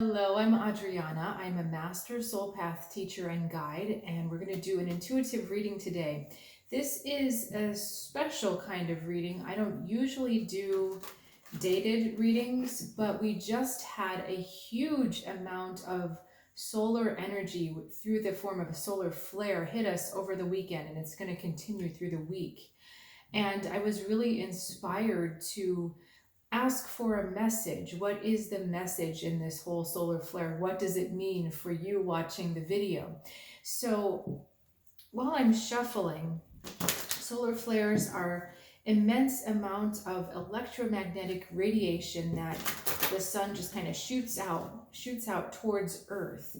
Hello, I'm Adriana. I'm a master soul path teacher and guide, and we're going to do an intuitive reading today. This is a special kind of reading. I don't usually do dated readings, but we just had a huge amount of solar energy through the form of a solar flare hit us over the weekend, and it's going to continue through the week. And I was really inspired to ask for a message. What is the message in this whole solar flare? What does it mean for you watching the video? So while I'm shuffling, solar flares are immense amount of electromagnetic radiation that the sun just kind of shoots out towards Earth.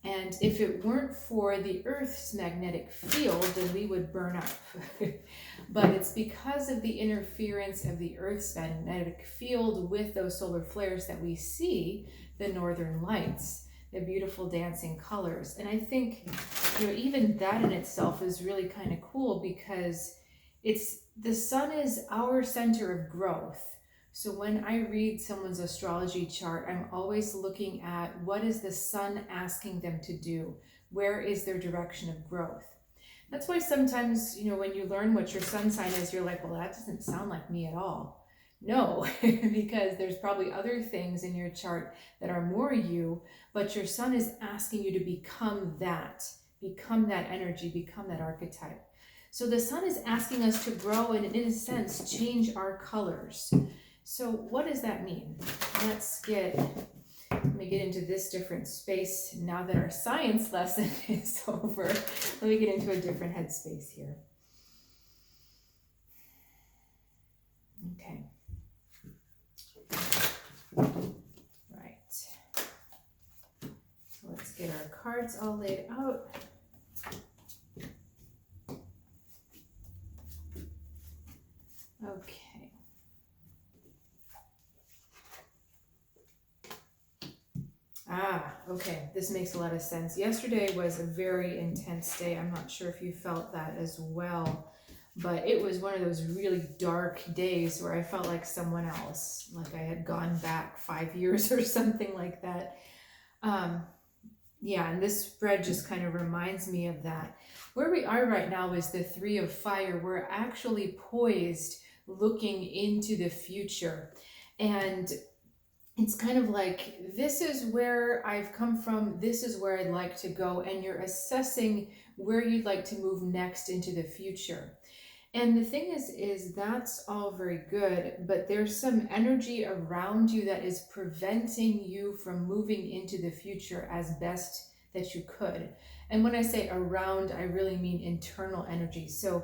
And if it weren't for the Earth's magnetic field, then we would burn up. But it's because of the interference of the Earth's magnetic field with those solar flares that we see the northern lights, the beautiful dancing colors. And I think, even that in itself is really kind of cool because the sun is our center of growth. So when I read someone's astrology chart, I'm always looking at what is the sun asking them to do? Where is their direction of growth? That's why sometimes, when you learn what your sun sign is, you're like, well, that doesn't sound like me at all. No, because there's probably other things in your chart that are more you, but your sun is asking you to become that energy, become that archetype. So the sun is asking us to grow and, in a sense, change our colors. So what does that mean? Let me get into this different space now that our science lesson is over. Let me get into a different headspace here. Okay. Right. So let's get our cards all laid out. Okay. Okay, this makes a lot of sense. Yesterday was a very intense day. I'm not sure if you felt that as well, but it was one of those really dark days where I felt like someone else, like I had gone back 5 years or something like that. Yeah, and this spread just kind of reminds me of that. Where we are right now is the Three of Fire. We're actually poised looking into the future. And it's kind of like, this is where I've come from, this is where I'd like to go, and you're assessing where you'd like to move next into the future. And the thing is that's all very good, but there's some energy around you that is preventing you from moving into the future as best that you could. And when I say around, I really mean internal energy. So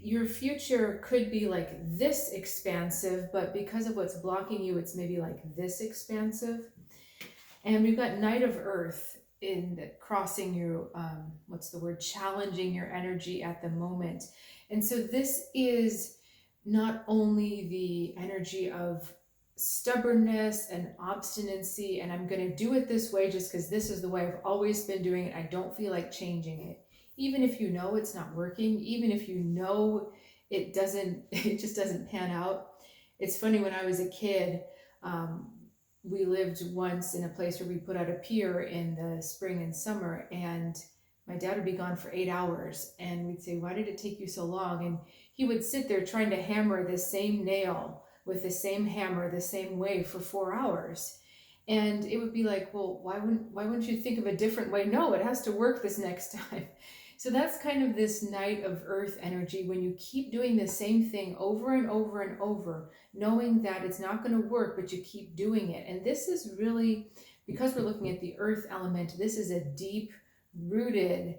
your future could be like this expansive, but because of what's blocking you, it's maybe like this expansive. And we've got Knight of Earth in the crossing your, challenging your energy at the moment. And so this is not only the energy of stubbornness and obstinacy, and I'm going to do it this way just because this is the way I've always been doing it. I don't feel like changing it. Even if you know it's not working, even if you know it just doesn't pan out. It's funny, when I was a kid, we lived once in a place where we put out a pier in the spring and summer, and my dad would be gone for 8 hours, and we'd say, why did it take you so long? And he would sit there trying to hammer the same nail with the same hammer the same way for 4 hours. And it would be like, well, why wouldn't you think of a different way? No, it has to work this next time. So that's kind of this Knight of Earth energy, when you keep doing the same thing over and over and over, knowing that it's not going to work, but you keep doing it. And this is really, because we're looking at the earth element, this is a deep rooted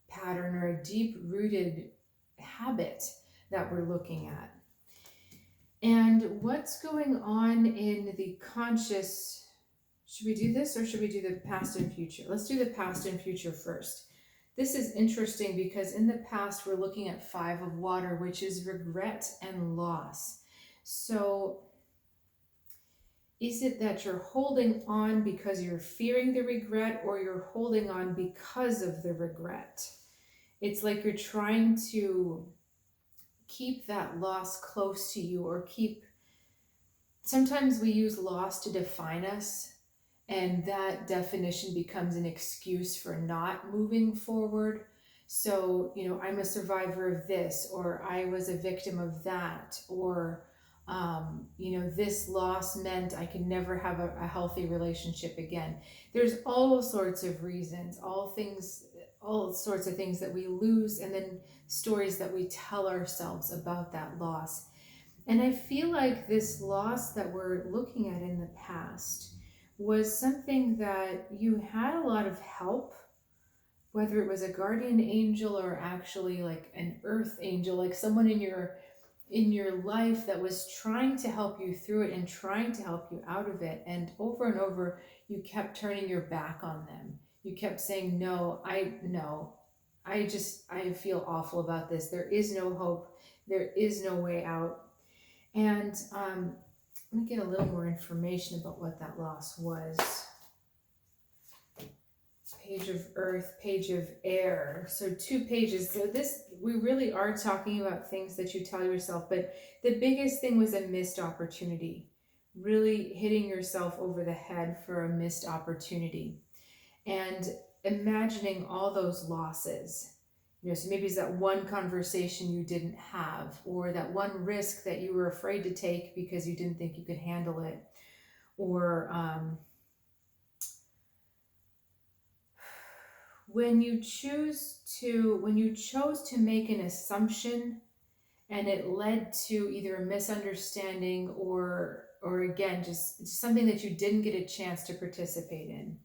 pattern or a deep rooted habit that we're looking at. And what's going on in the conscious, should we do this or should we do the past and future? Let's do the past and future first. This is interesting because in the past we're looking at 5 of water, which is regret and loss. So is it that you're holding on because you're fearing the regret, or you're holding on because of the regret? It's like you're trying to keep that loss close to you, or sometimes we use loss to define us. And that definition becomes an excuse for not moving forward. So, I'm a survivor of this, or I was a victim of that, or, this loss meant I could never have a healthy relationship again. There's all sorts of reasons, all sorts of things that we lose, and then stories that we tell ourselves about that loss. And I feel like this loss that we're looking at in the past was something that you had a lot of help, whether it was a guardian angel or actually like an earth angel, like someone in your life that was trying to help you through it and trying to help you out of it. And over you kept turning your back on them. You kept saying, no, I feel awful about this. There is no hope. There is no way out. And let me get a little more information about what that loss was. Page of earth, page of air. So 2 pages. So we really are talking about things that you tell yourself, but the biggest thing was a missed opportunity. Really hitting yourself over the head for a missed opportunity. And imagining all those losses. So maybe it's that one conversation you didn't have, or that one risk that you were afraid to take because you didn't think you could handle it, or when you chose to make an assumption and it led to either a misunderstanding or again just something that you didn't get a chance to participate in.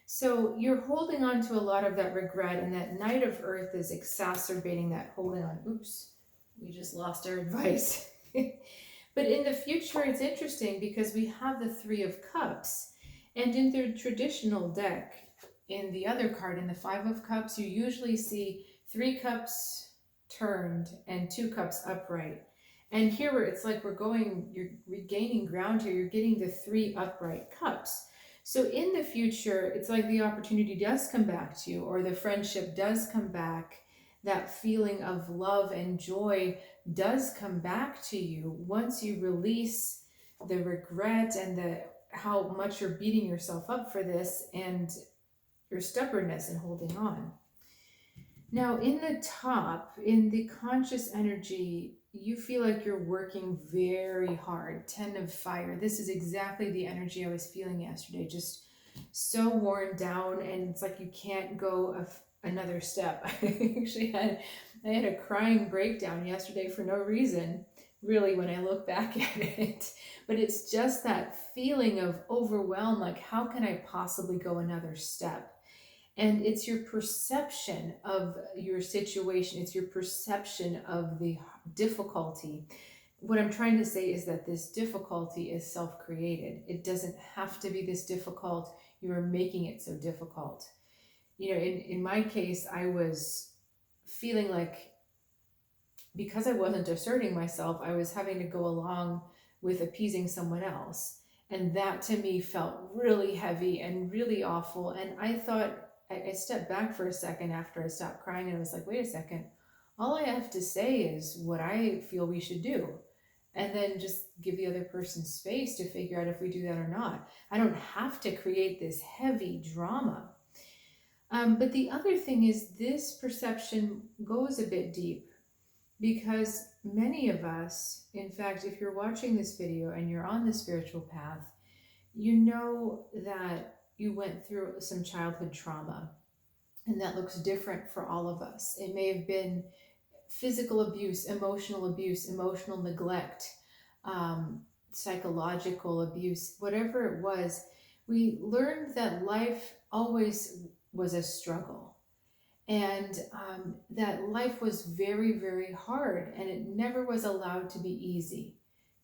So you're holding on to a lot of that regret, and that Knight of Earth is exacerbating that holding on. Oops, we just lost our advice. But in the future, it's interesting because we have the Three of Cups, and in the traditional deck, in the other card, in the Five of Cups, you usually see 3 cups turned and 2 cups upright. And here it's like you're regaining ground here. You're getting the 3 upright cups. So in the future, it's like the opportunity does come back to you, or the friendship does come back. That feeling of love and joy does come back to you once you release the regret and how much you're beating yourself up for this and your stubbornness and holding on. Now, in the top, in the conscious energy, you feel like you're working very hard. 10 of fire. This is exactly the energy I was feeling yesterday. Just so worn down, and it's like you can't go another step. I had a crying breakdown yesterday for no reason, really, when I look back at it. But it's just that feeling of overwhelm, like how can I possibly go another step? And it's your perception of your situation. It's your perception of the difficulty. What I'm trying to say is that this difficulty is self-created. It doesn't have to be this difficult. You are making it so difficult. In my case, I was feeling like because I wasn't asserting myself, I was having to go along with appeasing someone else. And that to me felt really heavy and really awful. And I thought, I stepped back for a second after I stopped crying, and I was like, wait a second, all I have to say is what I feel we should do. And then just give the other person space to figure out if we do that or not. I don't have to create this heavy drama. But the other thing is this perception goes a bit deep, because many of us, in fact, if you're watching this video and you're on the spiritual path, you know that you went through some childhood trauma, and that looks different for all of us. It may have been physical abuse, emotional neglect, psychological abuse, whatever it was. We learned that life always was a struggle, and that life was very, very hard, and it never was allowed to be easy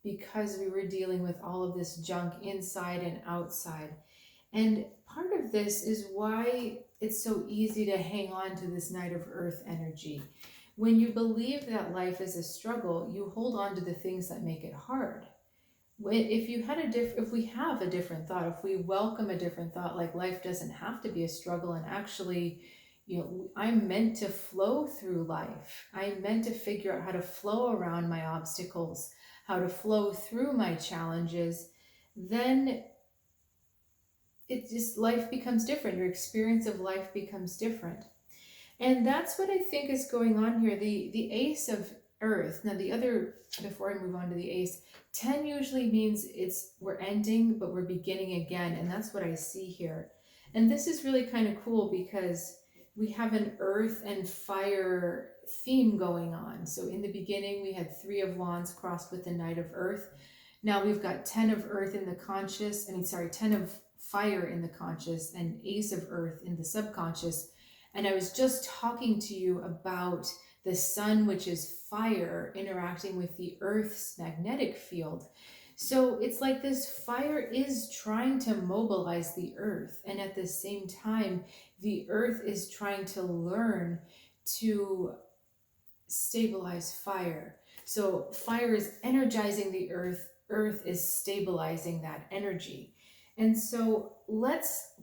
because we were dealing with all of this junk inside and outside. And part of this is why it's so easy to hang on to this Knight of Earth energy. When you believe that life is a struggle, you hold on to the things that make it hard. If we have a different thought, if we welcome a different thought, like life doesn't have to be a struggle, and actually, I'm meant to flow through life. I'm meant to figure out how to flow around my obstacles, how to flow through my challenges, then it just, life becomes different. Your experience of life becomes different. And that's what I think is going on here. The Ace of Earth. Now the other, before I move on to the Ace, 10 usually means we're ending, but we're beginning again. And that's what I see here. And this is really kind of cool because we have an earth and fire theme going on. So in the beginning, we had 3 of Wands crossed with the Knight of Earth. Now we've got 10 of Earth in the conscious, 10 of fire in the conscious and Ace of Earth in the subconscious. And I was just talking to you about the sun, which is fire, interacting with the Earth's magnetic field. So it's like this fire is trying to mobilize the Earth. And at the same time, the Earth is trying to learn to stabilize fire. So fire is energizing the Earth. Earth is stabilizing that energy. And so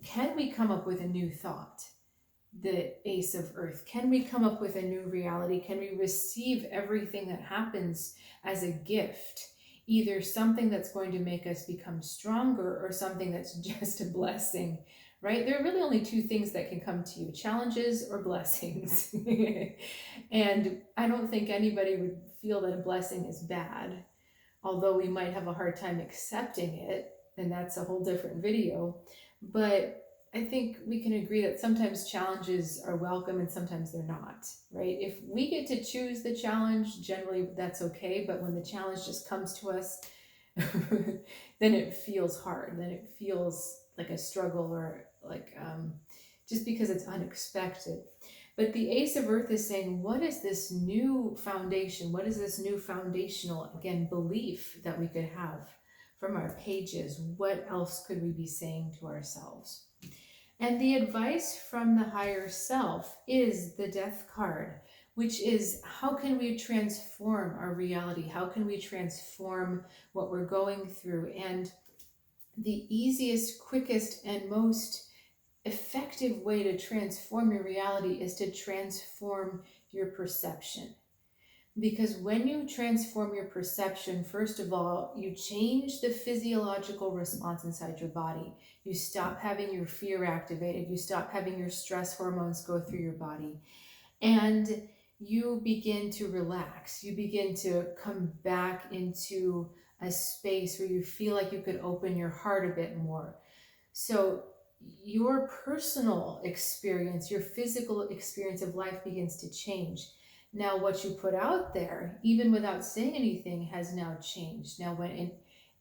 can we come up with a new thought? The Ace of Earth. Can we come up with a new reality? Can we receive everything that happens as a gift? Either something that's going to make us become stronger or something that's just a blessing, right? There are really only 2 things that can come to you, challenges or blessings. And I don't think anybody would feel that a blessing is bad, although we might have a hard time accepting it, and that's a whole different video. But I think we can agree that sometimes challenges are welcome and sometimes they're not, right? If we get to choose the challenge, generally that's okay. But when the challenge just comes to us, then it feels hard. Then it feels like a struggle or like just because it's unexpected. But the Ace of Earth is saying, what is this new foundation? What is this new foundational, again, belief that we could have from our pages? What else could we be saying to ourselves? And the advice from the higher self is the Death card, which is how can we transform our reality? How can we transform what we're going through? And the easiest, quickest, and most effective way to transform your reality is to transform your perception. Because when you transform your perception, first of all, you change the physiological response inside your body. You stop having your fear activated. You stop having your stress hormones go through your body. And you begin to relax. You begin to come back into a space where you feel like you could open your heart a bit more. So your personal experience, your physical experience of life begins to change. Now, what you put out there, even without saying anything, has now changed. Now, when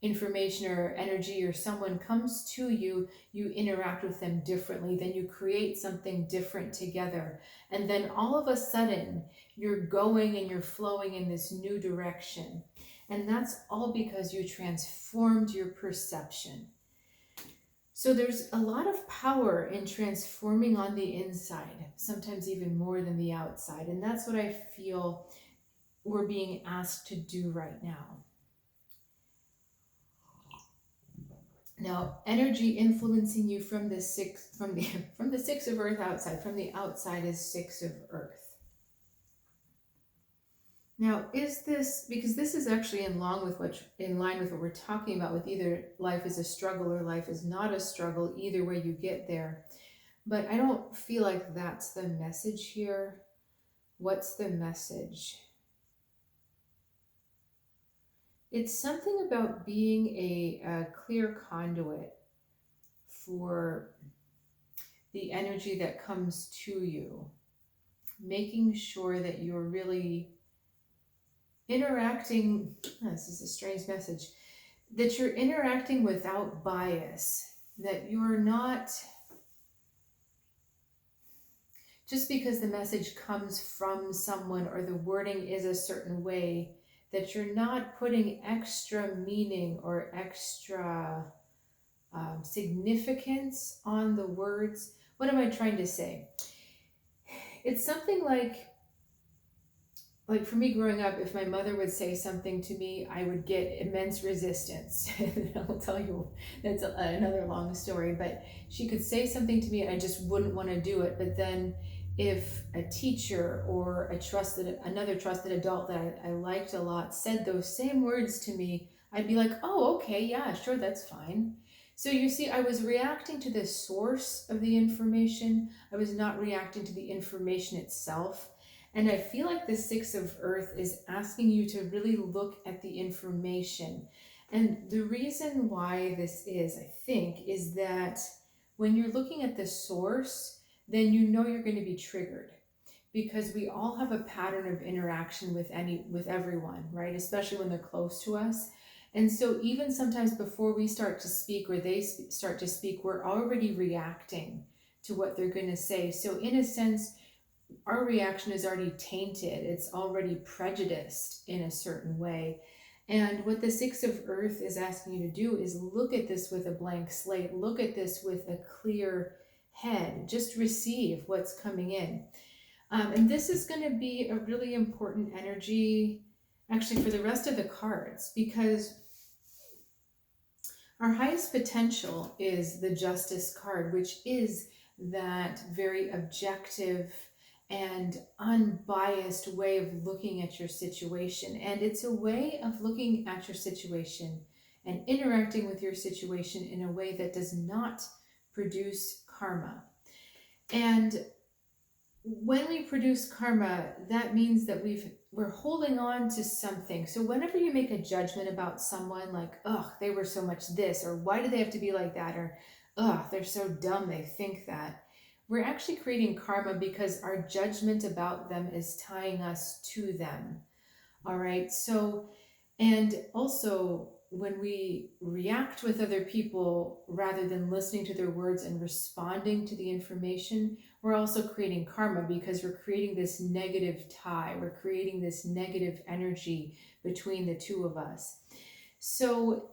information or energy or someone comes to you, you interact with them differently. Then you create something different together. And then all of a sudden, you're going and you're flowing in this new direction. And that's all because you transformed your perception. So there's a lot of power in transforming on the inside, sometimes even more than the outside. And that's what I feel we're being asked to do right now. Now, energy influencing you from the six of Earth outside. From the outside is 6 of Earth. Now, is this, because this is actually in line with what we're talking about with either life is a struggle or life is not a struggle, either way you get there. But I don't feel like that's the message here. What's the message? It's something about being a clear conduit for the energy that comes to you, making sure that you're really interacting, this is a strange message, that you're interacting without bias, that you're not, just because the message comes from someone or the wording is a certain way, that you're not putting extra meaning or extra significance on the words. What am I trying to say? It's something like for me growing up, if my mother would say something to me, I would get immense resistance. I'll tell you, that's another long story, but she could say something to me and I just wouldn't want to do it. But then if a teacher or another trusted adult that I liked a lot said those same words to me, I'd be like, oh, okay, yeah, sure, that's fine. So you see, I was reacting to the source of the information. I was not reacting to the information itself. And I feel like the Six of Earth is asking you to really look at the information. And the reason why this is, I think, is that when you're looking at the source, then you know you're going to be triggered, because we all have a pattern of interaction with everyone, right? Especially when they're close to us. And so even sometimes before we start to speak or they start to speak, we're already reacting to what they're going to say. So in a sense, our reaction is already tainted. It's already prejudiced in a certain way. And what the Six of Earth is asking you to do is look at this with a blank slate. Look at this with a clear head. Just receive what's coming in. And this is going to be a really important energy, actually, for the rest of the cards, because our highest potential is the Justice card, which is that very objective and unbiased way of looking at your situation. And it's a way of looking at your situation and interacting with your situation in a way that does not produce karma. And when we produce karma, that means that we're holding on to something. So whenever you make a judgment about someone, like, oh, they were so much this, or why do they have to be like that, or oh, they're so dumb they think that, we're actually creating karma because our judgment about them is tying us to them. All right. So, and also when we react with other people rather than listening to their words and responding to the information, we're also creating karma because we're creating this negative tie. We're creating this negative energy between the two of us. So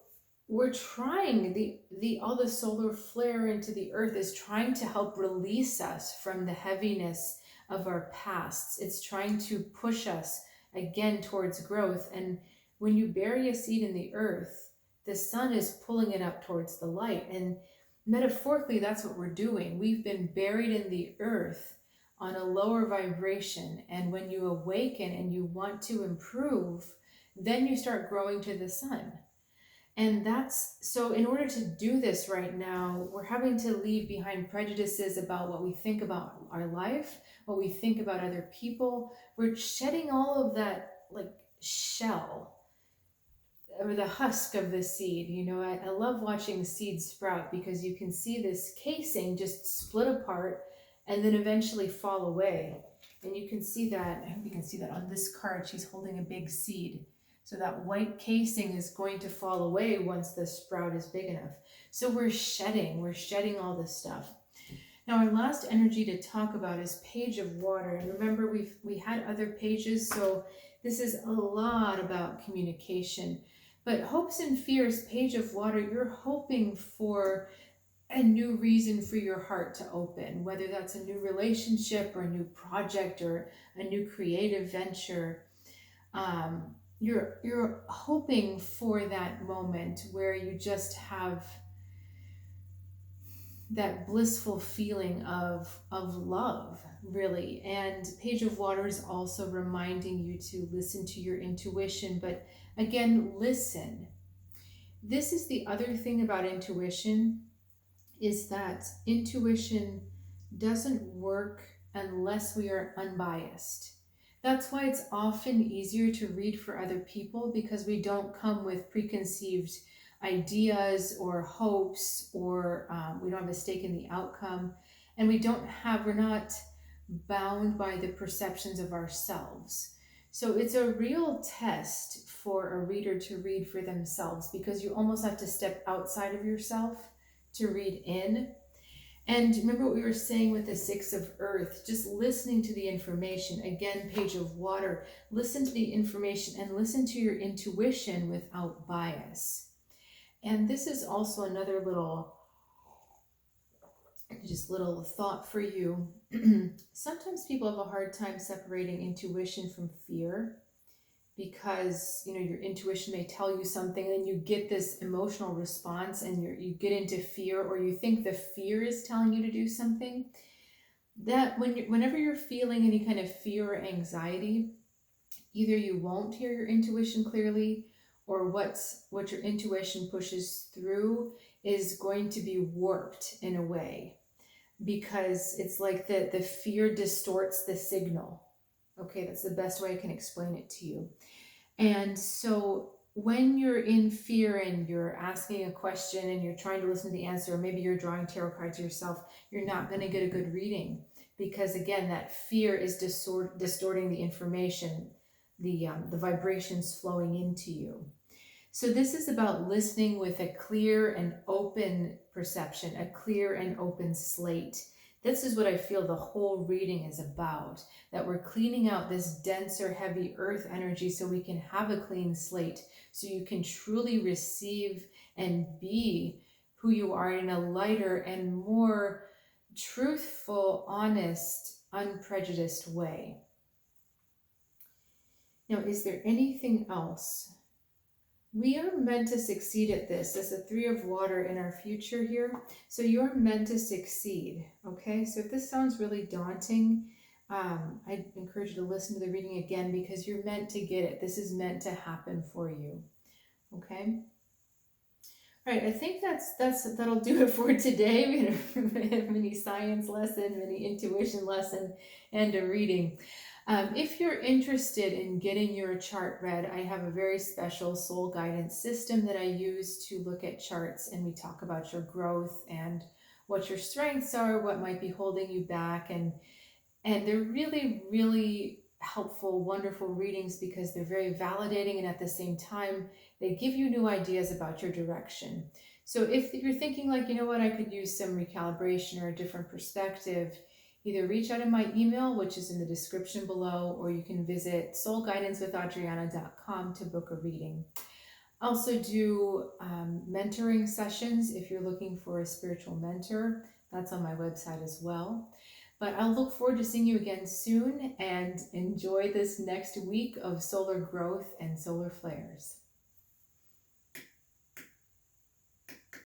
we're trying, all the solar flare into the earth is trying to help release us from the heaviness of our pasts. It's trying to push us again towards growth. And when you bury a seed in the earth, the sun is pulling it up towards the light. And metaphorically, that's what we're doing. We've been buried in the earth on a lower vibration. And when you awaken and you want to improve, then you start growing to the sun. And that's so, in order to do this right now, we're having to leave behind prejudices about what we think about our life, what we think about other people. We're shedding all of that, like, shell or the husk of the seed. You know, I love watching seeds sprout because you can see this casing just split apart and then eventually fall away. And you can see that, I hope you can see that on this card, she's holding a big seed. So that white casing is going to fall away once the sprout is big enough. So we're shedding all this stuff. Now our last energy to talk about is Page of Water. And remember, we had other pages, so this is a lot about communication. But Hopes and Fears, Page of Water, you're hoping for a new reason for your heart to open, whether that's a new relationship or a new project or a new creative venture. You're hoping for that moment where you just have that blissful feeling of love, really. And Page of Water is also reminding you to listen to your intuition, but again, listen. This is the other thing about intuition, is that intuition doesn't work unless we are unbiased. That's why it's often easier to read for other people, because we don't come with preconceived ideas or hopes, or we don't have a stake in the outcome, and we're not bound by the perceptions of ourselves. So it's a real test for a reader to read for themselves, because you almost have to step outside of yourself to read in. And remember what we were saying with the Six of Earth, just listening to the information. Again, Page of Water, listen to the information and listen to your intuition without bias. And this is also another little thought for you. Sometimes people have a hard time separating intuition from fear, because your intuition may tell you something and you get this emotional response and you get into fear, or you think the fear is telling you to do something. That whenever you're feeling any kind of fear or anxiety, either you won't hear your intuition clearly, or what your intuition pushes through is going to be warped in a way, because it's like the fear distorts the signal. Okay, that's the best way I can explain it to you. And so when you're in fear and you're asking a question and you're trying to listen to the answer, or maybe you're drawing tarot cards yourself, you're not going to get a good reading, because again, that fear is distorting the information, the vibrations flowing into you. So this is about listening with a clear and open perception, a clear and open slate. This is what I feel the whole reading is about, that we're cleaning out this denser, heavy earth energy so we can have a clean slate, so you can truly receive and be who you are in a lighter and more truthful, honest, unprejudiced way. Now, is there anything else? We are meant to succeed at this. There's a 3 of water in our future here. So you're meant to succeed, okay? So if this sounds really daunting, I encourage you to listen to the reading again, because you're meant to get it. This is meant to happen for you, okay? All right, I think that'll do it for today. We had a mini science lesson, mini intuition lesson, and a reading. If you're interested in getting your chart read, I have a very special soul guidance system that I use to look at charts, and we talk about your growth and what your strengths are, what might be holding you back, and they're really, really helpful, wonderful readings, because they're very validating, and at the same time, they give you new ideas about your direction. So if you're thinking like, you know what, I could use some recalibration or a different perspective, either reach out in my email, which is in the description below, or you can visit soulguidancewithadriana.com to book a reading. I also do mentoring sessions if you're looking for a spiritual mentor. That's on my website as well. But I'll look forward to seeing you again soon, and enjoy this next week of solar growth and solar flares.